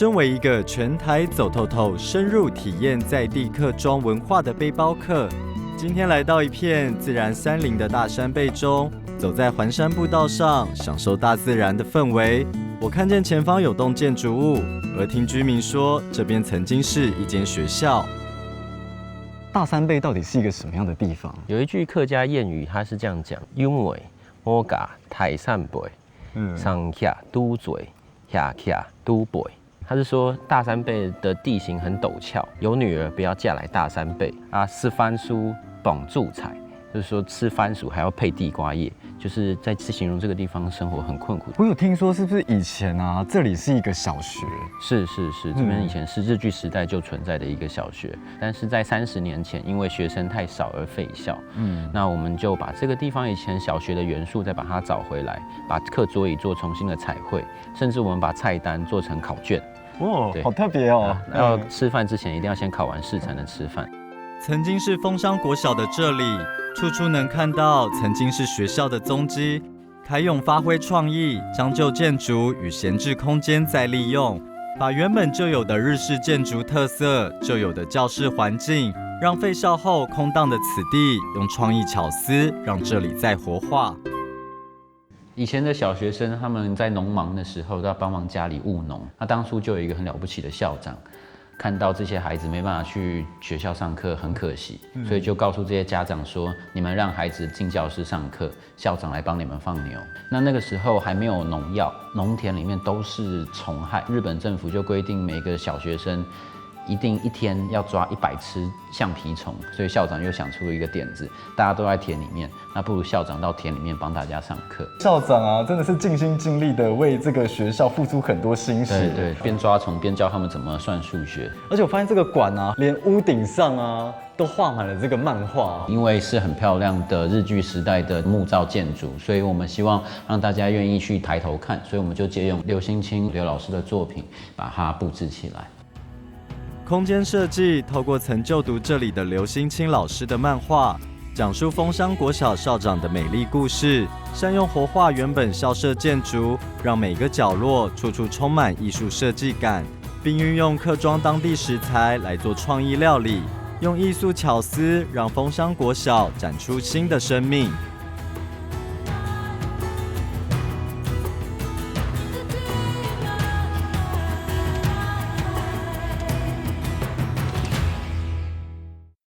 身为一个全台走透透、深入体验在地客庄文化的背包客，今天来到一片自然山林的大山背中，走在环山步道上，享受大自然的氛围。我看见前方有栋建筑物，而听居民说，这边曾经是一间学校。大山背到底是一个什么样的地方？有一句客家谚语，它是这样讲：因为我家台山背，上下都嘴，下下都背。他是说大山背的地形很陡峭，有女儿不要嫁来大山背啊，吃番薯绑住财，就是说吃番薯还要配地瓜叶，就是在形容这个地方生活很困苦。我有听说，是不是以前啊，这里是一个小学？是，这边以前是日据时代就存在的一个小学，但是在30年前，因为学生太少而废校。那我们就把这个地方以前小学的元素再把它找回来，把课桌椅做重新的彩绘，甚至我们把菜单做成考卷。哇，好特别哦！要吃饭之前一定要先考完试才能吃饭。曾经是丰商国小的这里，处处能看到曾经是学校的踪迹。凯勇发挥创意，将旧建筑与闲置空间再利用，把原本就有的日式建筑特色、就有的教室环境，让废校后空荡的此地，用创意巧思让这里再活化。以前的小学生他们在农忙的时候都要帮忙家里务农，那当初就有一个很了不起的校长，看到这些孩子没办法去学校上课，很可惜，所以就告诉这些家长说：你们让孩子进教室上课，校长来帮你们放牛。那个时候还没有农药，农田里面都是虫害，日本政府就规定每个小学生一定一天要抓100只橡皮虫，所以校长又想出了一个点子，大家都在田里面，那不如校长到田里面帮大家上课。校长啊，真的是尽心尽力的为这个学校付出很多心血。对，边抓虫边教他们怎么算数学。而且我发现这个馆啊，连屋顶上啊都画满了这个漫画。因为是很漂亮的日据时代的木造建筑，所以我们希望让大家愿意去抬头看，所以我们就借用刘兴清刘老师的作品，把它布置起来。空间设计透过曾就读这里的刘兴清老师的漫画，讲述丰商国小校长的美丽故事，善用活化原本校舍建筑，让每个角落处处充满艺术设计感，并运用客庄当地食材来做创意料理，用艺术巧思让丰商国小展出新的生命。